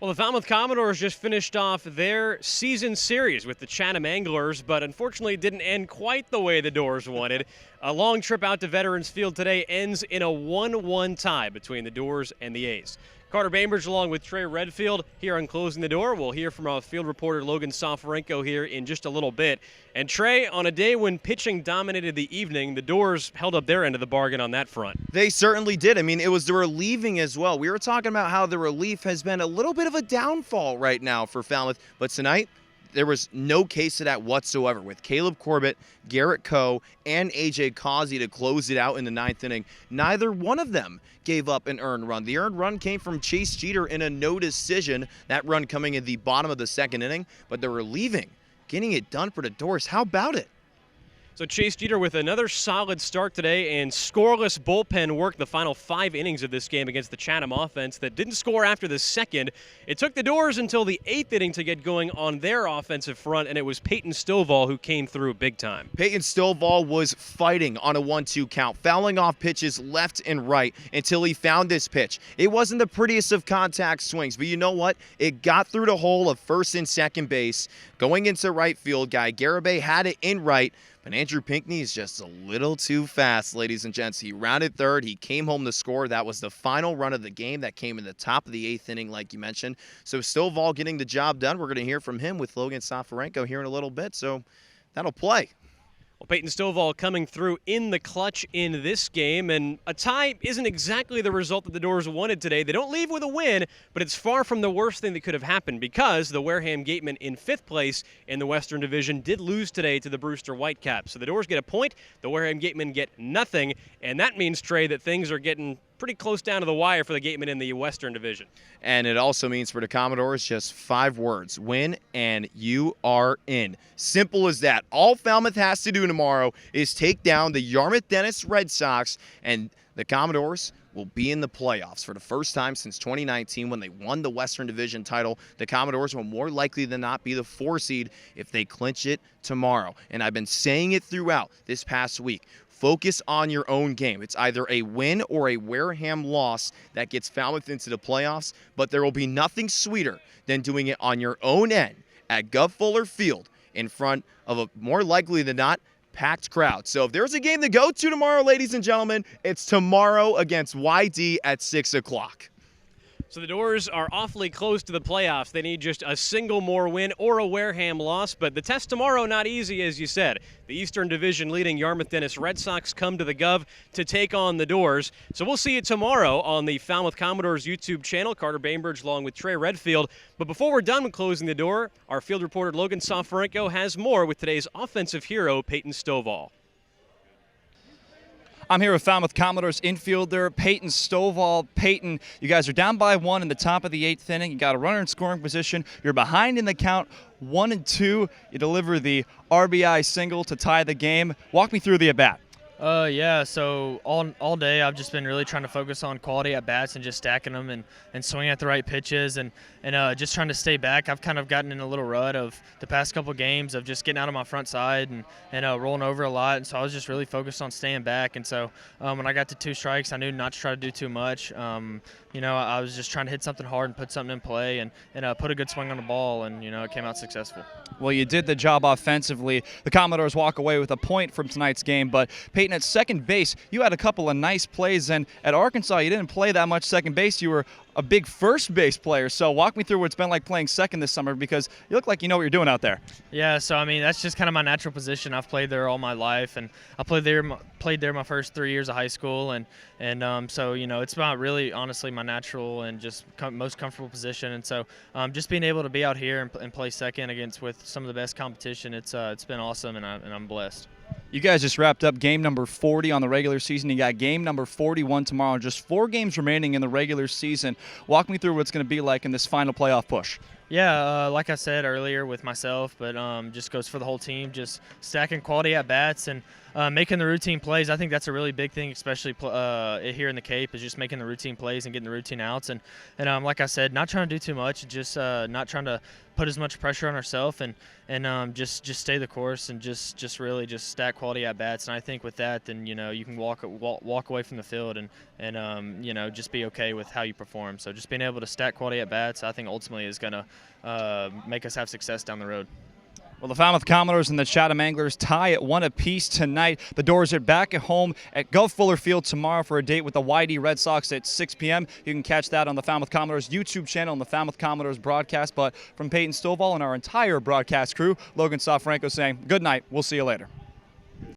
Well, the Falmouth Commodores just finished off their season series with the Chatham Anglers, but unfortunately it didn't end quite the way the Dores wanted. A long trip out to Veterans Field today ends in a 1-1 tie between the Dores and the A's. Carter Bainbridge along with Trey Redfield here on Closing the Door. We'll hear from our field reporter Logan Soforenko here in just a little bit. And Trey, on a day when pitching dominated the evening, the Dores held up their end of the bargain on that front. They certainly did. I mean, it was the relieving as well. We were talking about how the relief has been a little bit of a downfall right now for Falmouth, but tonight there was no case of that whatsoever with Caleb Corbett, Garrett Coe, and A.J. Causey to close it out in the ninth inning. Neither one of them gave up an earned run. The earned run came from Chase Jeter in a no decision, that run coming in the bottom of the second inning, but the relieving, getting it done for the Dores. How about it? So Chase Jeter with another solid start today and scoreless bullpen work the final 5 innings of this game against the Chatham offense that didn't score after the second. It took the Dores until the 8th inning to get going on their offensive front, and it was Peyton Stovall who came through big time. Peyton Stovall was fighting on a 1-2 count, fouling off pitches left and right until he found this pitch. It wasn't the prettiest of contact swings, but you know what? It got through the hole of first and second base. Going into right field, Guy Garibay had it in right, but Andrew Pinckney is just a little too fast, ladies and gents. He rounded third. He came home to score. That was the final run of the game. That came in the top of the 8th inning, like you mentioned. So Stovall getting the job done. We're going to hear from him with Logan Soforenko here in a little bit. So that'll play. Well, Peyton Stovall coming through in the clutch in this game, and a tie isn't exactly the result that the Dores wanted today. They don't leave with a win, but it's far from the worst thing that could have happened because the Wareham Gatemen in 5th place in the Western Division did lose today to the Brewster Whitecaps. So the Dores get a point, the Wareham Gatemen get nothing, and that means, Trey, that things are getting pretty close down to the wire for the Gatemen in the Western Division. And it also means for the Commodores just 5 words: win and you are in. Simple as that. All Falmouth has to do tomorrow is take down the Yarmouth Dennis Red Sox, and the Commodores will be in the playoffs for the first time since 2019 when they won the Western Division title. The Commodores will more likely than not be the 4 seed if they clinch it tomorrow. And I've been saying it throughout this past week. Focus on your own game. It's either a win or a Wareham loss that gets Falmouth into the playoffs, but there will be nothing sweeter than doing it on your own end at Gov Fuller Field in front of a more likely than not packed crowd. So if there's a game to go to tomorrow, ladies and gentlemen, it's tomorrow against YD at 6 o'clock. So the Dores are awfully close to the playoffs. They need just a single more win or a Wareham loss, but the test tomorrow not easy, as you said. The Eastern Division leading Yarmouth Dennis Red Sox come to the Gov to take on the Dores. So we'll see you tomorrow on the Falmouth Commodores YouTube channel. Carter Bainbridge along with Trey Redfield. But before we're done with Closing the Door, our field reporter Logan Soforenko has more with today's offensive hero, Peyton Stovall. I'm here with Falmouth Commodores infielder Peyton Stovall. Peyton, you guys are down by 1 in the top of the 8th inning. You got a runner in scoring position. You're behind in the count 1-2. You deliver the RBI single to tie the game. Walk me through the at-bat. Yeah, so all day I've just been really trying to focus on quality at bats and just stacking them and swinging at the right pitches and just trying to stay back. I've kind of gotten in a little rut of the past couple games of just getting out of my front side and rolling over a lot, and so I was just really focused on staying back. And so when I got to 2 strikes, I knew not to try to do too much. I was just trying to hit something hard and put something in play and put a good swing on the ball, and it came out successful. Well, you did the job offensively. The Commodores walk away with a point from tonight's game, but Peyton, at second base, you had a couple of nice plays, and at Arkansas, you didn't play that much second base. You were a big first base player. So walk me through what it's been like playing second this summer, because you look like you know what you're doing out there. Yeah, so I mean that's just kind of my natural position. I've played there all my life, and I played there my first 3 years of high school, and so it's not really honestly my natural and just most comfortable position. And so just being able to be out here and play second with some of the best competition, it's been awesome, and I'm blessed. You guys just wrapped up game number 40 on the regular season. You got game number 41 tomorrow. Just 4 games remaining in the regular season. Walk me through what it's going to be like in this final playoff push. Yeah, like I said earlier with myself, but just goes for the whole team, just stacking quality at-bats and making the routine plays. I think that's a really big thing, especially here in the Cape, is just making the routine plays and getting the routine outs. And like I said, not trying to do too much, just not trying to put as much pressure on ourselves and just stay the course and just really just stack quality quality at bats, and I think with that, then you can walk away from the field and just be okay with how you perform. So just being able to stack quality at bats, I think ultimately is going to make us have success down the road. Well, the Falmouth Commodores and the Chatham Anglers tie at 1 apiece tonight. The Dores are back at home at Gov Fuller Field tomorrow for a date with the YD Red Sox at 6 p.m. You can catch that on the Falmouth Commodores YouTube channel and the Falmouth Commodores broadcast. But from Peyton Stovall and our entire broadcast crew, Logan Soforenko saying good night. We'll see you later.